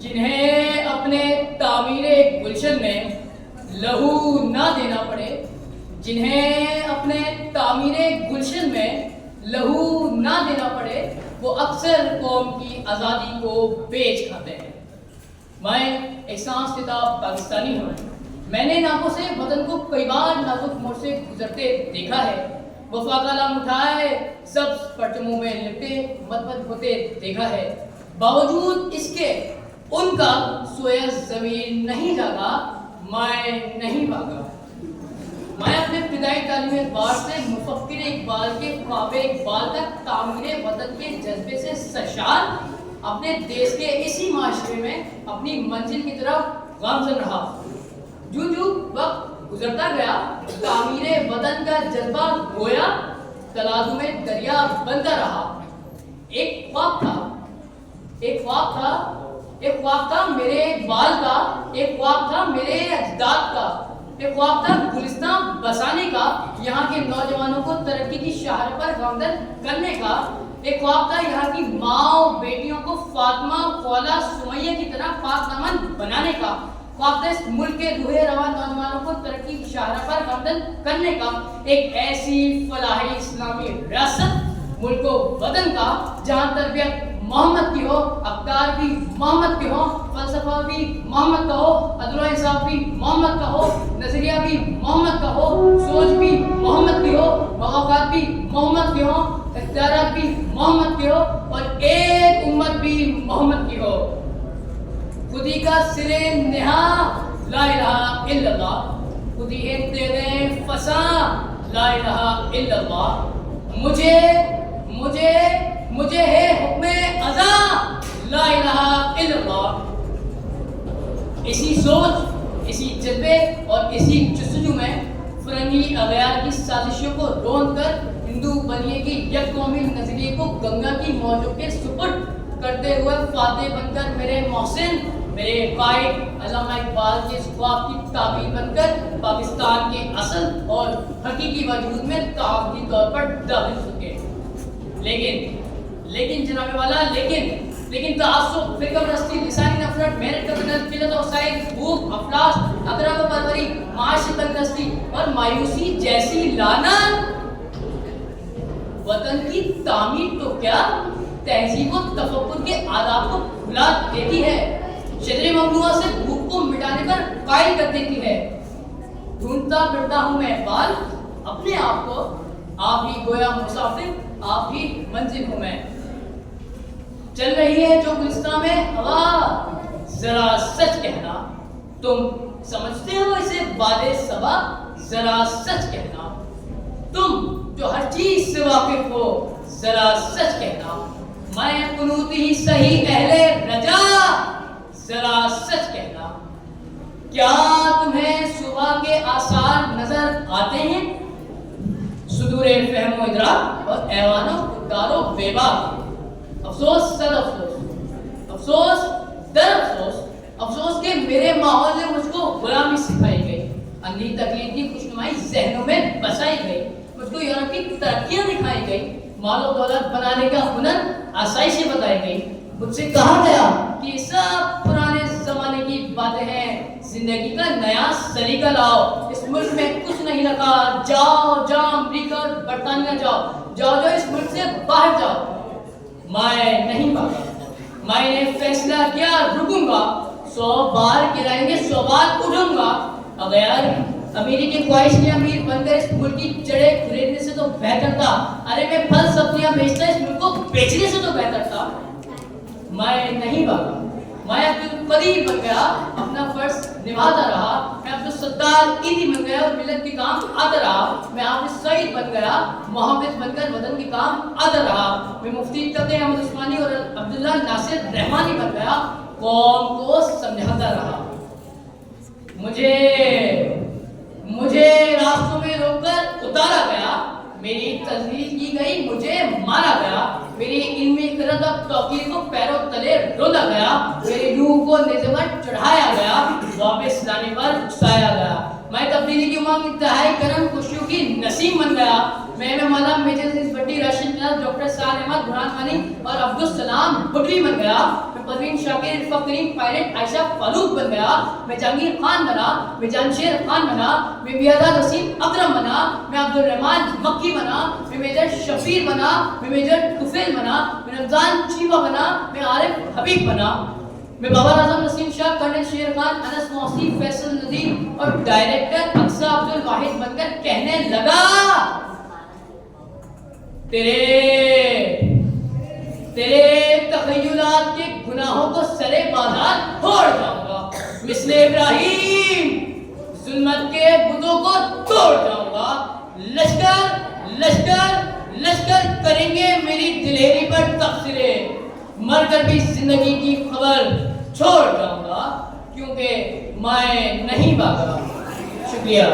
जिन्हें अपने तामीर गुलशन में लहू ना देना पड़े, जिन्हें अपने तामीर गुलशन में लहू ना देना पड़े, वो अक्सर कौम की आज़ादी को बेच खाते हैं। मैं एक सांस लेता पाकिस्तानी हूँ। मैंने नाकों से वतन को कई बार नाजुक मोड़ से गुजरते देखा है। वफा का लाम उठाए सब परचमों में लिपटे मतबद होते देखा है। बावजूद इसके उनका सोया ज़मीन नहीं जागा, मैं नहीं भागा। मैं अपने इब्तिदाई तालीम इक़बाल से मुफ़क्किर इक़बाल के ख्वाब इक़बाल तक तामीर वतन के जज्बे से सरशार अपने देश के इसी माशरे में अपनी मंजिल की तरफ गामज़न रहा। जो वक्त गुजरता गया, तामीर वतन का जज्बा गोया तलाज़ुम में दरिया बनता रहा। एक ख्वाब था मेरे इक़बाल का, एक ख्वाब था मेरे अजदाद का, एक ख्वाब था गुलिस्तान बसाने का, यहाँ के नौजवानों को तरक्की की शाहर पर गामज़न करने का। एक ख्वाब था यहाँ की माँ बेटियों को फातिमा, खौला, सुमैया की तरह पाक दामन बनाने का। ख्वाब था इस मुल्क के रूहे रवा नौजवानों को तरक्की की शाहर पर गामज़न करने का। एक ऐसी फलाही इस्लामी रियासत मुल्क वतन का जहाँ तरबियत मोहम्मद की हो, अफ्तार भी मोहम्मद की हो, फलसफा भी मोहम्मद का हो, अदल इंसाफ भी मोहम्मद का हो, नजरिया भी मोहम्मद का हो, सोच भी मोहम्मद की हो, मौक़ात भी मोहम्मद की हो, इख्तियारात भी मोहम्मद की हो और एक उम्मत भी मोहम्मद की हो। खुदी का सिरे नेहा ला इलाहा इल्लल्लाह, खुदी तेरे फसा ला इलाहा इल्लल्लाह। मुझे है हुक्म अज़ा ला इलाहा इल्लल्लाह। इसी सोच, इसी जज्बे और इसी जस्तजू में फ़िरंगी अग़यार की साजिशों को रोंद कर हिंदू बनिए की यककौमी नज़रिए को गंगा की मौजों के सुपुर्द करते हुए फातेह बनकर मेरे मोहसिन, मेरे कायद अल्लामा इक़बाल के ख्वाब की ताबीर बनकर पाकिस्तान के असल और हकीकी वजूद में ताक़ती तौर पर दाखिल चुके। लेकिन जनाब वाला लेकिन तआस्सुब, फ़िरक़ापरस्ती, लिसानी नफ़रत, मेहनत का बदल, किल्लत और साइल, भूख, अफलास, अक़रा को परवरी, माशी तंगदस्ती और मायूसी जैसी लानत वतन की तामीर तो क्या तहज़ीब और तफ़क्कुर के आदाब को भुला देती है। शजरे ममनुआ से भूख को मिटाने पर कायल कर देती है। ढूंढता फिरता हूँ मैं इक़बाल अपने आप को, आप ही गोया मुसाफिर, आप ही मंजिल हूँ मैं। चल रही है जो गुलिस्तान में हवा, जरा सच कहना, तुम समझते हो इसे बादे सबा, जरा सच कहना। तुम जो हर चीज से वाकिफ हो, जरा सच कहना। मैं कुनूत ही सही अहले रजा, जरा सच कहना। क्या तुम्हें सुबह के आसार नजर आते हैं? सुदूरे फहमो इदराक और ऐवानो उतारो बेबा। अफसोस सद अफसोस दर अफसोस के मेरे माहौल में मुझको गुलामी सिखाई गई, अंधी तकलीफ की खुशनुमाई जहनों में बसाई गई, मुझको यूरोप की तरक्कियां दिखाई गई, मालो दौलत बनाने का हुनर आसाइशें बताई गई। मुझसे कहा गया कि सब पुराने जमाने की बातें हैं, जिंदगी का नया सलीका लाओ, इस मुल्क में कुछ नहीं रखा, जाओ अमरीका और बरतानिया जाओ इस मुल्क से बाहर जाओ। मैं नहीं भागा, मैंने फैसला किया रुकूंगा, 100 बार गिराएंगे 100 बार उठूंगा। अगर अमीरी की ख्वाहिश के अमीर बनकर इस मुल्क की जड़ें खरीदने से तो बेहतर था, अरे मैं फल सब्जियां बेचता इस मुल्क को बेचने से तो बेहतर था। मैं नहीं भागा, मैं अब्दुल कदीर बन गया, अपना फर्ज निभाता रहा। मैं अब्दुल सत्तार ईदी बन गया और मिलत के काम आता रहा। मैं हाफिज सईद बन गया, मुहम्मद बनकर वतन के काम आता रहा। मैं मुफ्ती तक़ी अहमद उस्मानी और अब्दुल्ला नासिर रहमानी बन गया, कौम को समझाता रहा। मुझे रास्तों में रोककर उतारा गया, मेरी तजलील की गई, मुझे मारा गया, मेरी इल्मी क़िरत और तौक़ीर को पैरों तले रोला गया, मेरी रूह को नेज़े पर चढ़ाया गया, वापस लाने पर उकसाया गया। मैं तब्दीली की उमंग, इंतहाई करम खुशियों की नसीम बन गया। मैं मौला मेजर भट्टी, राशिद डॉक्टर साल अहमद बुरहान वानी और अब्दुल सलाम बुटरी बन गया। परवीन शाकिर, इरफान करीम पायलट, आयशा फारूक बन गया, मैं जहांगीर खान बना, मैं जानशेर खान बना, मैं मियादा नसीम अकरम बना, मैं अब्दुल रहमान मक्की बना, मैं मेजर शफीर बना, मैं मेजर तुफैल बना, मैं रमजान चीमा बना, मैं आरिफ हबीब बना, मैं बाबर आजम नसीम शाह, कर्नल शेर खान, अनस मौसी, फैसल नदीम और डायरेक्टर अक्सा अब्दुल वाहिद बनकर कहने लगा, तेरे तखय्युलात के गुनाहों को सरे बाजार छोड़ जाऊंगा, मिस्ले इब्राहिम जुल्मत के बुतों को तोड़ जाऊंगा, लश्कर लश्कर लश्कर करेंगे मेरी दिलेरी पर तबसरे, मर कर भी जिंदगी की खबर छोड़ जाऊंगा, क्योंकि मैं नहीं भागा। शुक्रिया।